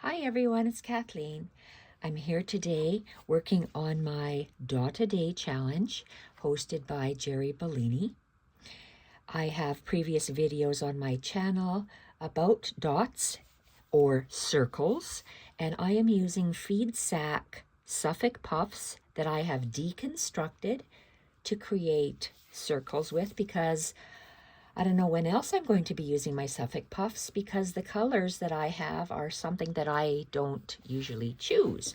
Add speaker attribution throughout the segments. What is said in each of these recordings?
Speaker 1: Hi everyone, it's Kathleen. I'm here today working on my Dot a Day challenge hosted by Jerry Bellini. I have previous videos on my channel about dots or circles, and I am using feed sack Suffolk puffs that I have deconstructed to create circles with, because I don't know when else I'm going to be using my Suffolk puffs, because the colors that I have are something that I don't usually choose.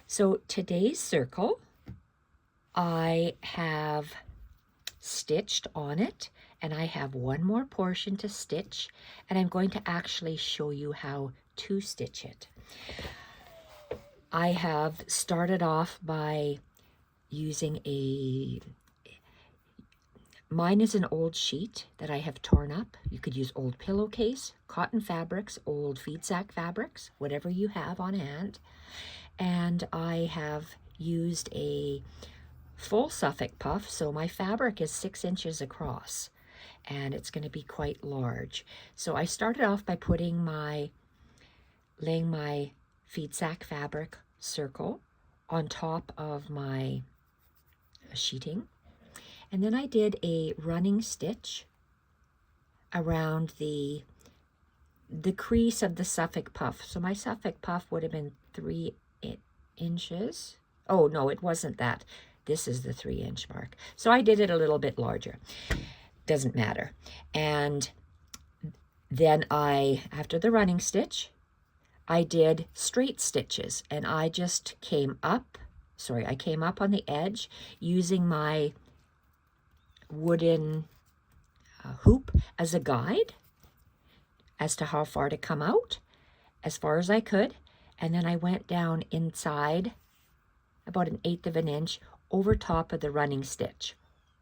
Speaker 1: So today's circle, I have stitched on it, and I have one more portion to stitch, and I'm going to actually show you how to stitch it. I have started off by using mine is an old sheet that I have torn up. You could use old pillowcase, cotton fabrics, old feed sack fabrics, whatever you have on hand. And I have used a full Suffolk puff, so my fabric is 6 inches across, and it's going to be quite large. So I started off by laying my feed sack fabric circle on top of my sheeting. And then I did a running stitch around the crease of the Suffolk puff. So my Suffolk puff would have been 3 inches. Oh, no, it wasn't that. This is the 3-inch mark. So I did it a little bit larger. Doesn't matter. And then after the running stitch, I did straight stitches. And I just came up on the edge using my wooden hoop as a guide as to how far to come out, as far as I could. And then I went down inside about 1/8 of an inch over top of the running stitch,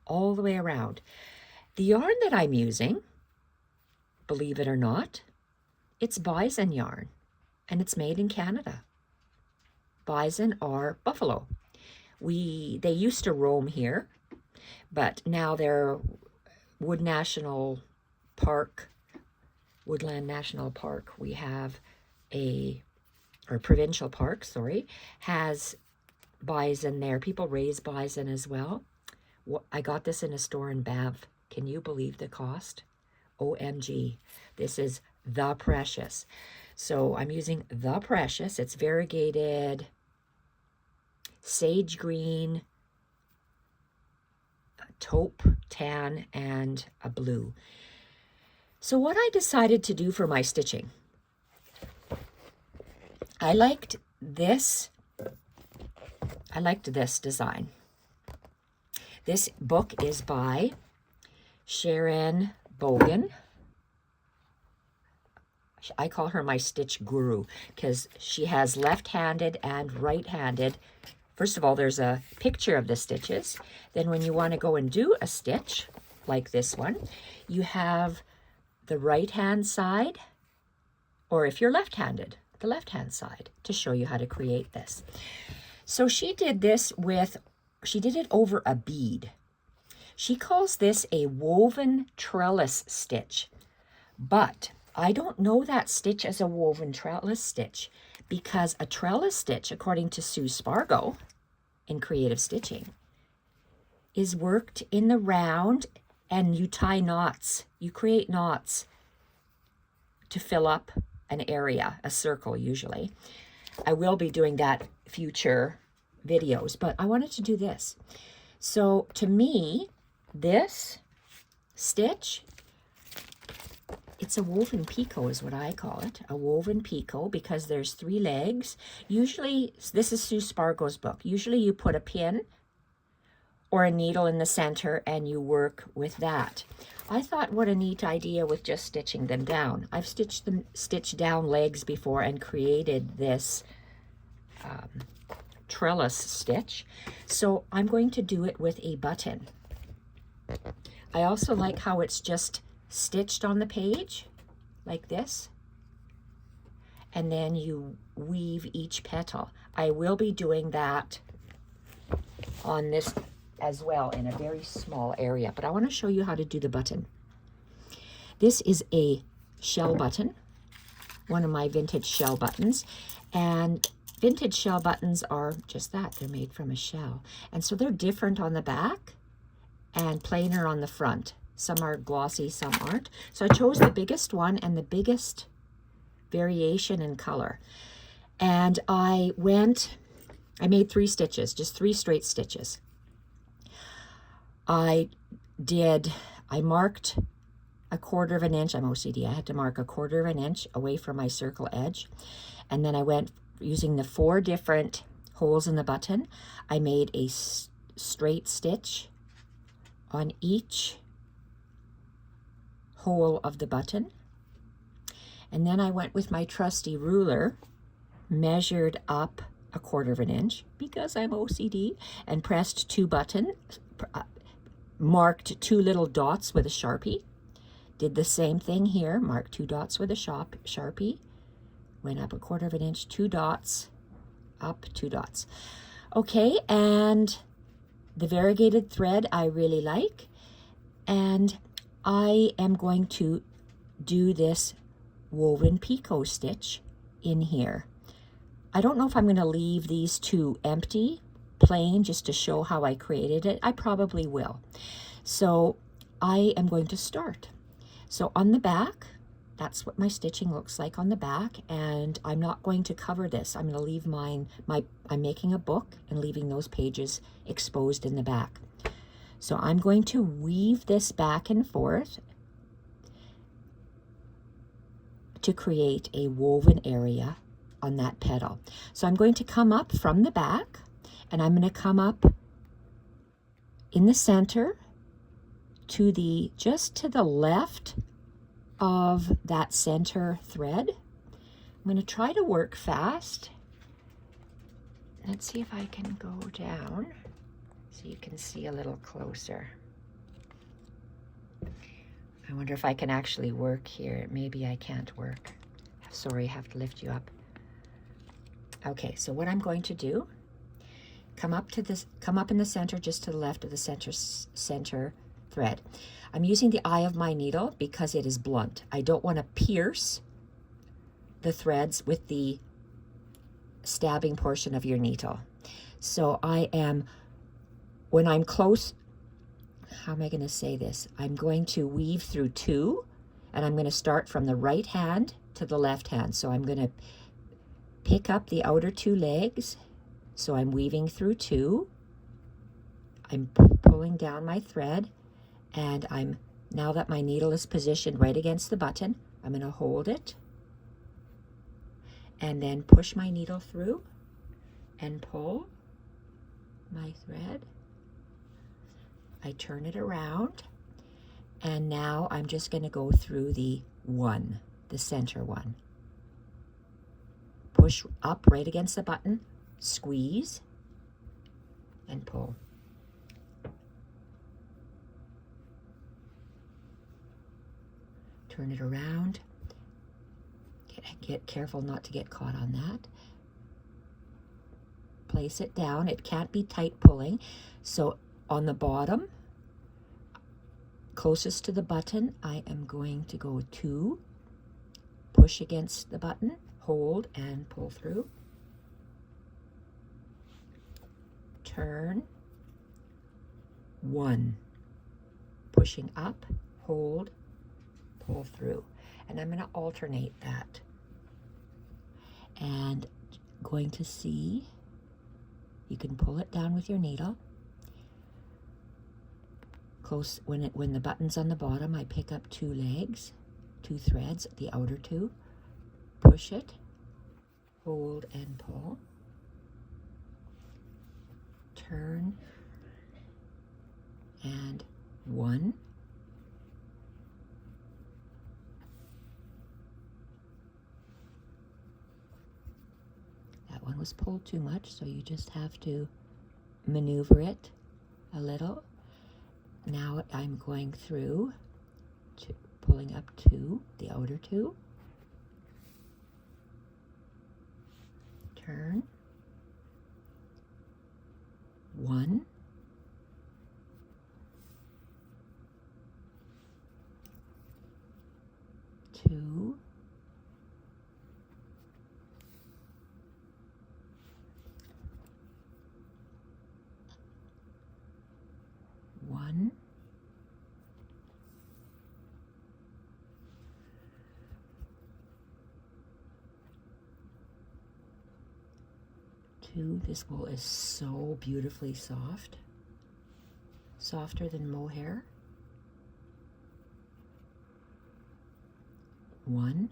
Speaker 1: all the way around. The yarn that I'm using, believe it or not, it's bison yarn, and it's made in Canada. Bison are buffalo. They used to roam here, but now they're Woodland National Park, we have provincial park, has bison there. People raise bison as well. I got this in a store in Banff. Can you believe the cost? OMG. This is the Precious. So I'm using the Precious. It's variegated sage green, taupe, tan, and a blue. So what I decided to do for my stitching, I liked this design. This book is by Sharon Bogan. I call her my stitch guru because she has left-handed and right-handed. First of all, there's a picture of the stitches. Then when you want to go and do a stitch like this one, you have the right-hand side, or if you're left-handed, the left-hand side, to show you how to create this. So she did it over a bead. She calls this a woven trellis stitch, but I don't know that stitch as a woven trellis stitch, because a trellis stitch, according to Sue Spargo in Creative Stitching, is worked in the round, and you tie knots. You create knots to fill up an area, a circle usually. I will be doing that future videos, but I wanted to do this. So to me, this stitch, it's a woven picot is what I call it, a woven picot, because there's 3 legs. Usually, this is Sue Spargo's book. Usually you put a pin or a needle in the center and you work with that. I thought, what a neat idea with just stitching them down. I've stitched down legs before and created this trellis stitch. So I'm going to do it with a button. I also like how it's just stitched on the page like this, and then you weave each petal. I will be doing that on this as well in a very small area, but I want to show you how to do the button. This is a shell button one of my vintage shell buttons. And vintage shell buttons are just that. They're made from a shell. And so they're different on the back and plainer on the front. Some are glossy, some aren't. So I chose the biggest one and the biggest variation in color. And I made 3 stitches, just 3 straight stitches. I marked a 1/4 of an inch. I'm OCD. I had to mark a 1/4 of an inch away from my circle edge. And then I went using the 4 different holes in the button. I made a straight stitch on each hole of the button. And then I went with my trusty ruler, measured up a 1/4 of an inch because I'm OCD, and pressed 2 buttons, marked 2 little dots with a Sharpie. Did the same thing here, marked 2 dots with a Sharpie, went up a 1/4 of an inch, 2 dots, up 2 dots. Okay, and the variegated thread I really like, and I am going to do this woven picot stitch in here. I don't know if I'm going to leave these 2 empty, plain, just to show how I created it. I probably will. So I am going to start. So on the back, that's what my stitching looks like on the back, and I'm not going to cover this. I'm going to leave I'm making a book and leaving those pages exposed in the back. So I'm going to weave this back and forth to create a woven area on that petal. So I'm going to come up from the back, and I'm going to come up in the center to just to the left of that center thread. I'm going to try to work fast. Let's see if I can go down so you can see a little closer. I wonder if I can actually work here. Maybe I can't work. Sorry, I have to lift you up. Okay, so what I'm going to do, come up in the center, just to the left of the center thread. I'm using the eye of my needle because it is blunt. I don't want to pierce the threads with the stabbing portion of your needle. So when I'm close, how am I going to say this? I'm going to weave through 2, and I'm going to start from the right hand to the left hand. So I'm going to pick up the outer 2 legs. So I'm weaving through 2. I'm pulling down my thread, and now that my needle is positioned right against the button, I'm going to hold it and then push my needle through and pull my thread. I turn it around, and now I'm just going to go through the center one. Push up right against the button, squeeze, and pull. Turn it around. Get careful not to get caught on that. Place it down. It can't be tight pulling. So on the bottom, closest to the button, I am going to go 2, push against the button, hold and pull through. Turn, 1, pushing up, hold, pull through. And I'm going to alternate that. And going to see, you can pull it down with your needle. Close, when the button's on the bottom, I pick up 2 legs, 2 threads, the outer 2, push it, hold and pull, turn, and 1, that one was pulled too much, so you just have to maneuver it a little. Now I'm going through, pulling up 2, the outer 2, turn, 1, 2, 2. This wool is so beautifully soft, softer than mohair. 1.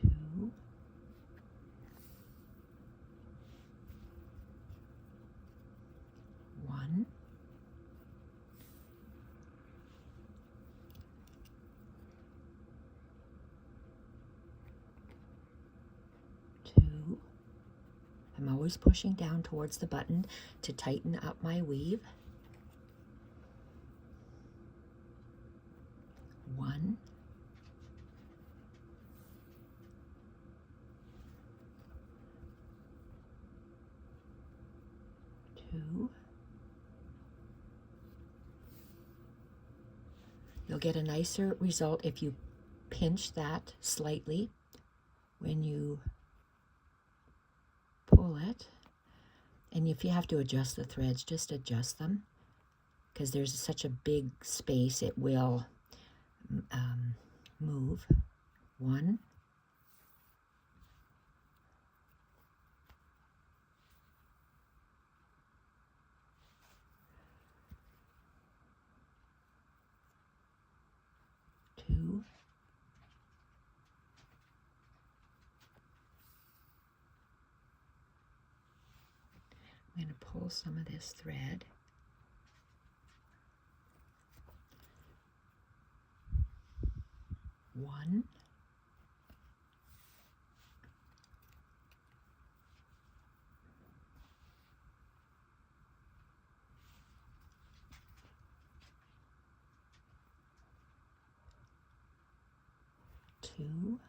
Speaker 1: 2. 1. 2. I'm always pushing down towards the button to tighten up my weave. 1. 2. You'll get a nicer result if you pinch that slightly when you pull it. And if you have to adjust the threads, just adjust them, because there's such a big space, it will move. 1. 2. 'I'm going to pull some of this thread. 1. 2.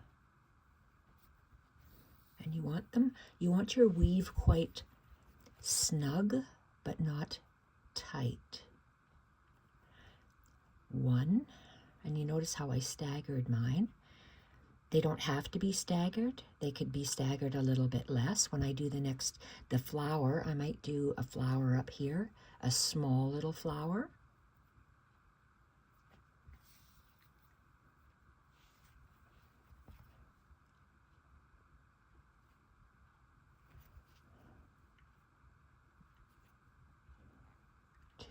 Speaker 1: And you want your weave quite snug, but not tight. 1. And you notice how I staggered mine. They don't have to be staggered. They could be staggered a little bit less. When I do the flower, I might do a flower up here, a small little flower.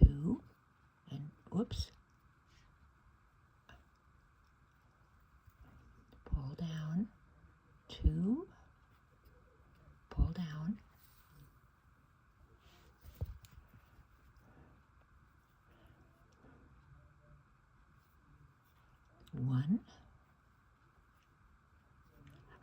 Speaker 1: 2. And whoops. Pull down. 2. Pull down. 1.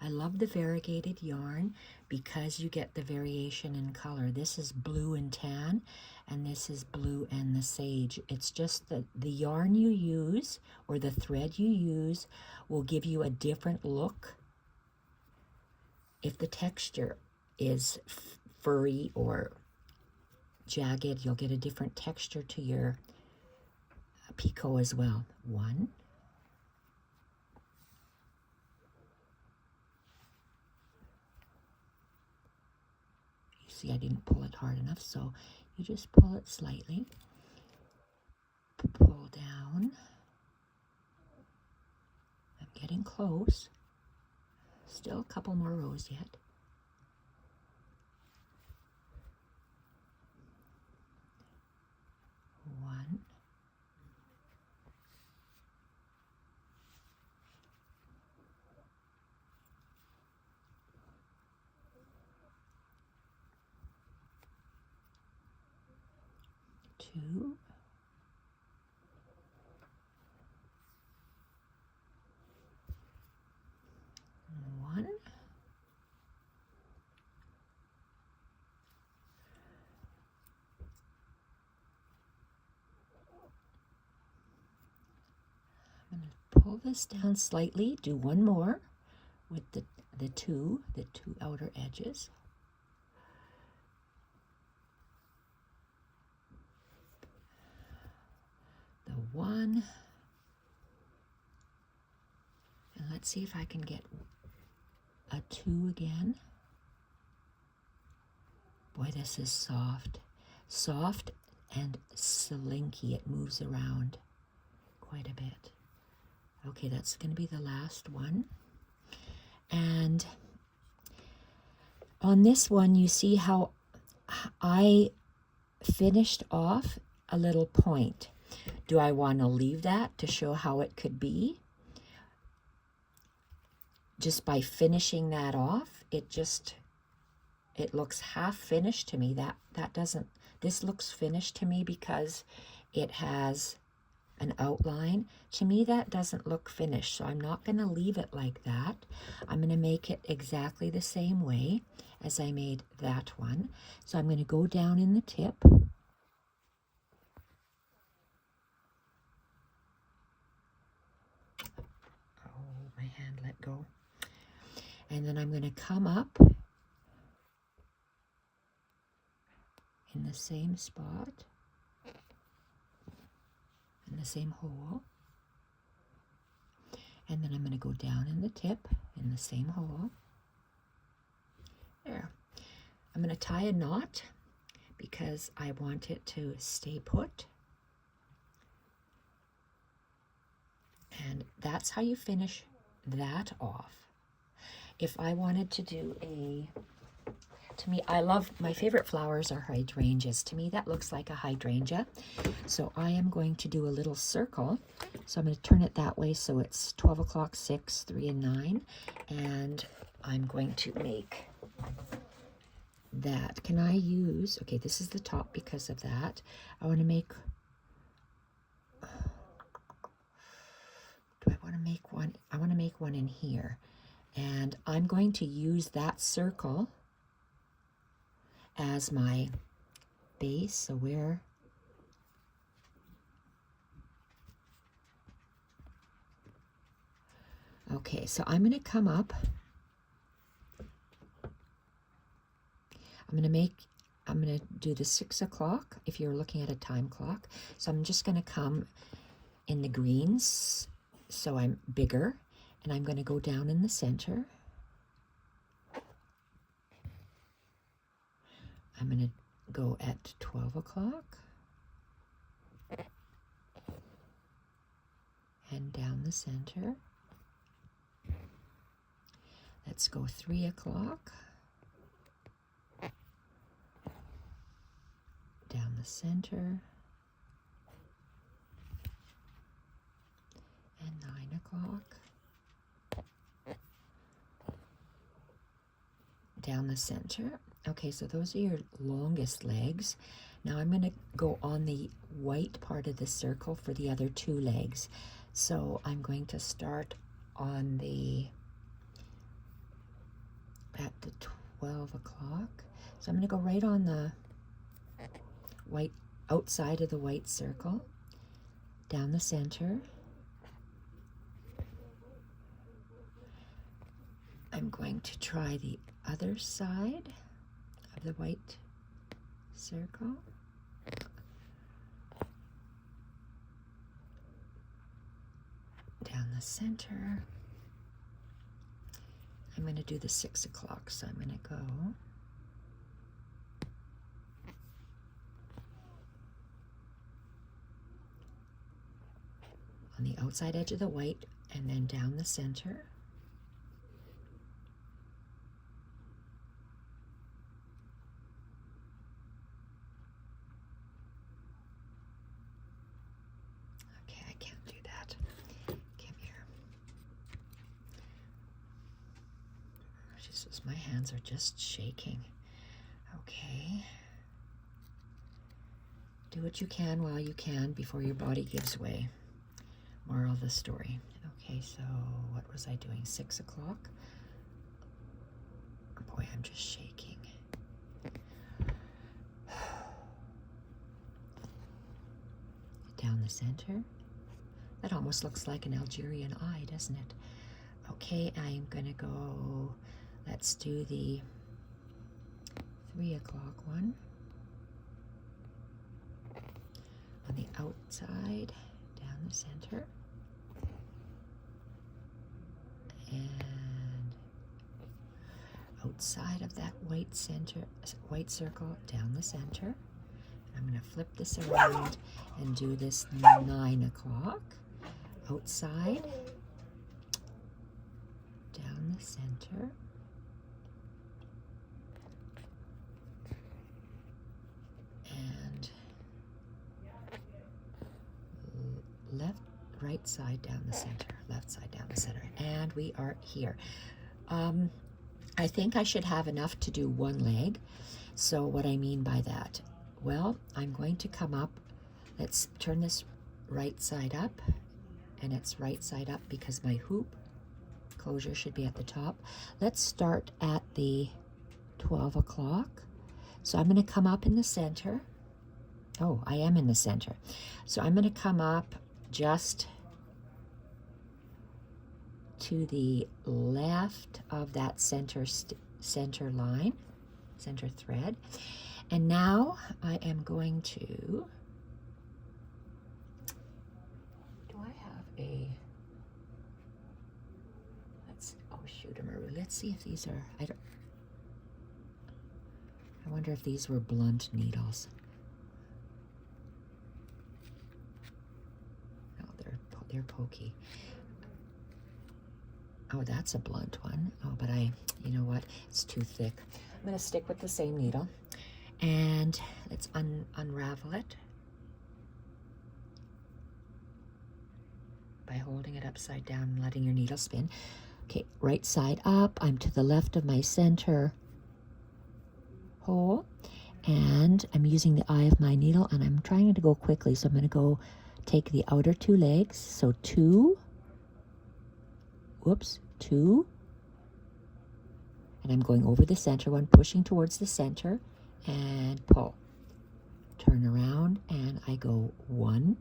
Speaker 1: I love the variegated yarn because you get the variation in color. This is blue and tan, and this is blue and the sage. It's just the yarn you use or the thread you use will give you a different look. If the texture is furry or jagged, you'll get a different texture to your Picot as well. 1. 2. See, I didn't pull it hard enough, so you just pull it slightly. Pull down. I'm getting close. Still a couple more rows yet. 1. 2. 1. I'm going to pull this down slightly, do one more with the two outer edges. The 1. And let's see if I can get a 2 again. Boy, this is soft. Soft and slinky. It moves around quite a bit. Okay, that's going to be the last one. And on this one, you see how I finished off a little point. Do I want to leave that to show how it could be? Just by finishing that off, it looks half finished to me. This looks finished to me because it has an outline. To me, that doesn't look finished, so I'm not going to leave it like that. I'm going to make it exactly the same way as I made that one. So I'm going to go down in the tip. Oh, my hand let go. And then I'm going to come up in the same spot, in the same hole. And then I'm going to go down in the tip in the same hole. There. I'm going to tie a knot because I want it to stay put. And that's how you finish that off. If I wanted to do to me, my favorite flowers are hydrangeas. To me, that looks like a hydrangea. So I am going to do a little circle. So I'm going to turn it that way so it's 12 o'clock, 6, 3, and 9. And I'm going to make that. Can I use, okay, this is the top because of that. I want to make, do I want to make one? I want to make one in here. And I'm going to use that circle as my base. So where, okay, so I'm going to come up. I'm going to do the 6 o'clock if you're looking at a time clock. So I'm just going to come in the greens so I'm bigger, and I'm going to go down in the center. I'm going to go at 12 o'clock and down the center. Let's go 3 o'clock, down the center, and 9 o'clock, down the center. Okay, so those are your longest legs. Now I'm going to go on the white part of the circle for the other 2 legs. So I'm going to start on at the 12 o'clock. So I'm going to go right on the white, outside of the white circle, down the center. I'm going to try the other side of the white circle. Down the center. I'm going to do the 6 o'clock, so I'm going to go on the outside edge of the white and then down the center. Okay, I can't do that. Come here. Jesus, my hands are just shaking. Okay. Do what you can while you can before your body gives way. Moral of the story. Okay, so what was I doing? 6 o'clock? Oh boy, I'm just shaking. Down the center. That almost looks like an Algerian eye, doesn't it? Okay, I'm gonna go, let's do the 3 o'clock one. On the outside, down the center. And outside of that white circle, down the center. I'm going to flip this around and do this 9 o'clock outside, down the center, and left, right side down the center, left side down the center, and we are here. I think I should have enough to do one leg. So what I mean by that, well, I'm going to come up, let's turn this right side up, and it's right side up because my hoop closure should be at the top. Let's start at the 12 o'clock. So I'm going to come up in the center. Oh, I am in the center. So I'm going to come up just to the left of that center line, center thread. And now I am going to, do I have a, oh shoot, let's see if these are, I wonder if these were blunt needles. No, they're pokey. Oh, that's a blunt one. Oh, but you know what? It's too thick. I'm going to stick with the same needle. And let's unravel it by holding it upside down and letting your needle spin. Okay, right side up. I'm to the left of my center hole. And I'm using the eye of my needle, and I'm trying to go quickly. So I'm going to go take the outer 2 legs. So 2. Whoops, 2, and I'm going over the center one, pushing towards the center, and pull. Turn around, and I go 1,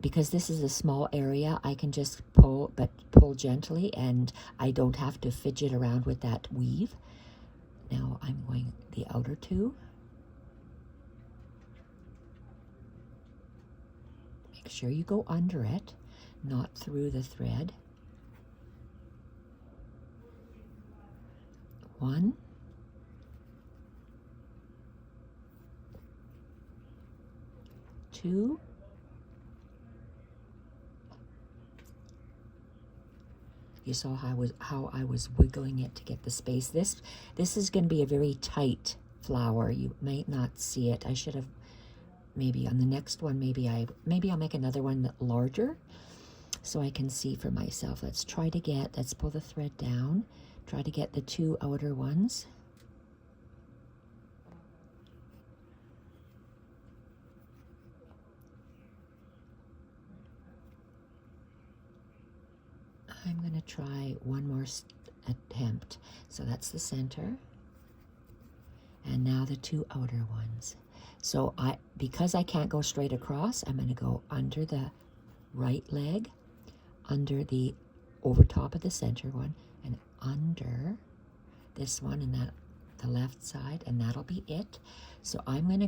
Speaker 1: because this is a small area, I can just pull, but pull gently, and I don't have to fidget around with that weave. Now I'm going the outer 2. Make sure you go under it, not through the thread. 1, 2, you saw how I was wiggling it to get the space. This is going to be a very tight flower. You might not see it. I should have, maybe on the next one, maybe I'll make another one larger so I can see for myself. Let's pull the thread down, try to get the 2 outer ones. I'm going to try one more attempt. So that's the center. And now the 2 outer ones. So because I can't go straight across, I'm going to go under the right leg, under the over top of the center one, and under this one, and that the left side, and that'll be it. So I'm going to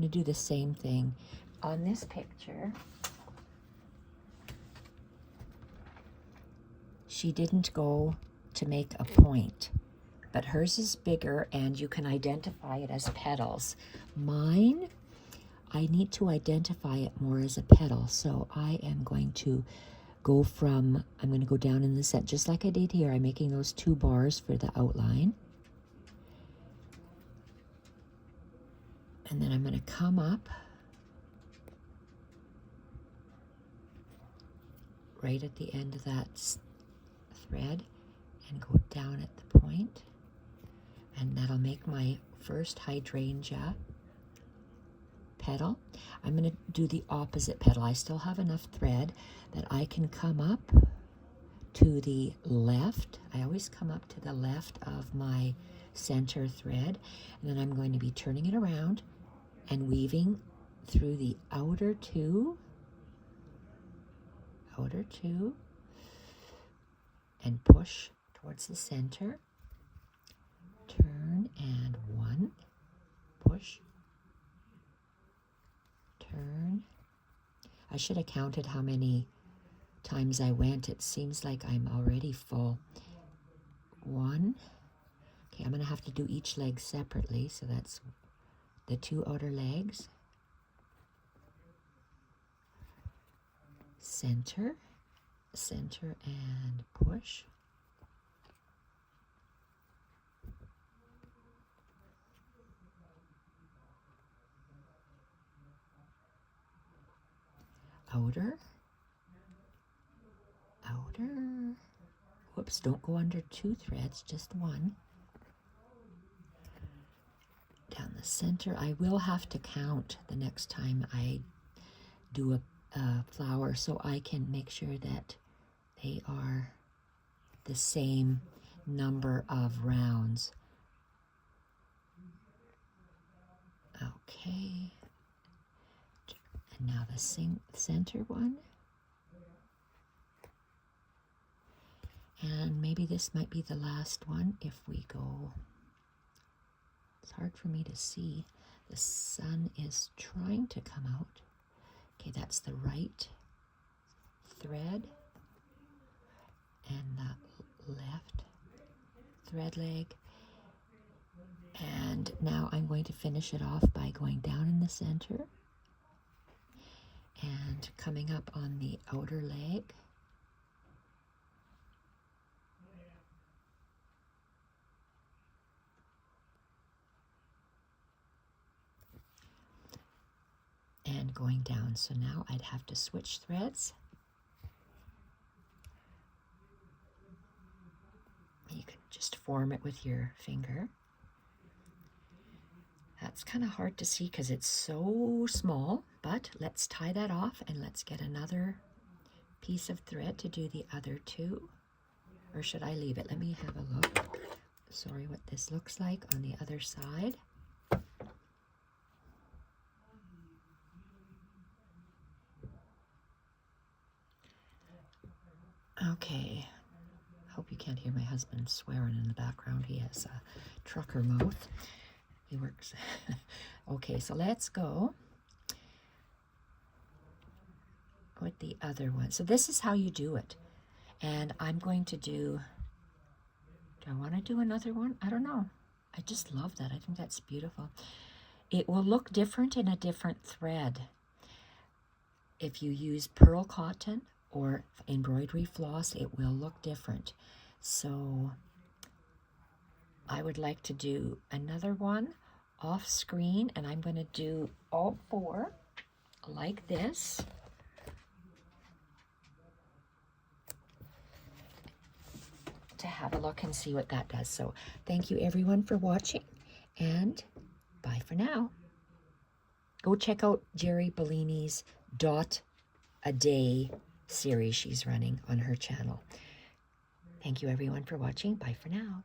Speaker 1: do the same thing on this picture. She didn't go to make a point, but hers is bigger, and you can identify it as petals. Mine, I need to identify it more as a petal, so I am going to go down in the center, just like I did here. I'm making those 2 bars for the outline. And then I'm going to come up right at the end of that thread and go down at the point, and that'll make my first hydrangea petal. I'm going to do the opposite petal. I still have enough thread that I can come up to the left. I always come up to the left of my center thread, and then I'm going to be turning it around and weaving through the outer 2, and push towards the center, turn, and 1, push, turn. I should have counted how many times I went, it seems like I'm already full. 1. Okay, I'm going to have to do each leg separately, so that's the 2 outer legs. Center, center, and push. Outer, outer. Whoops, don't go under 2 threads, just 1. Down the center. I will have to count the next time I do a flower so I can make sure that they are the same number of rounds. Okay. And now the center one. And maybe this might be the last one if we go. It's hard for me to see. The sun is trying to come out. Okay, that's the right thread and the left thread leg. And now I'm going to finish it off by going down in the center and coming up on the outer leg. And going down. So now I'd have to switch threads. You can just form it with your finger. That's kind of hard to see because it's so small, but let's tie that off and let's get another piece of thread to do the other 2. Or should I leave it? Let me have a look. Sorry, what this looks like on the other side. Okay, hope you can't hear my husband swearing in the background. He has a trucker mouth. He works. Okay, so let's go with the other one. So this is how you do it. And I'm going to do I want to do another one? I don't know. I just love that. I think that's beautiful. It will look different in a different thread. If you use pearl cotton or embroidery floss, it will look different. So I would like to do another one off screen, and I'm going to do all 4 like this. To have a look and see what that does. So thank you everyone for watching, and bye for now. Go check out Jerry Bellini's Dot a Day series she's running on her channel. Thank you everyone for watching. Bye for now.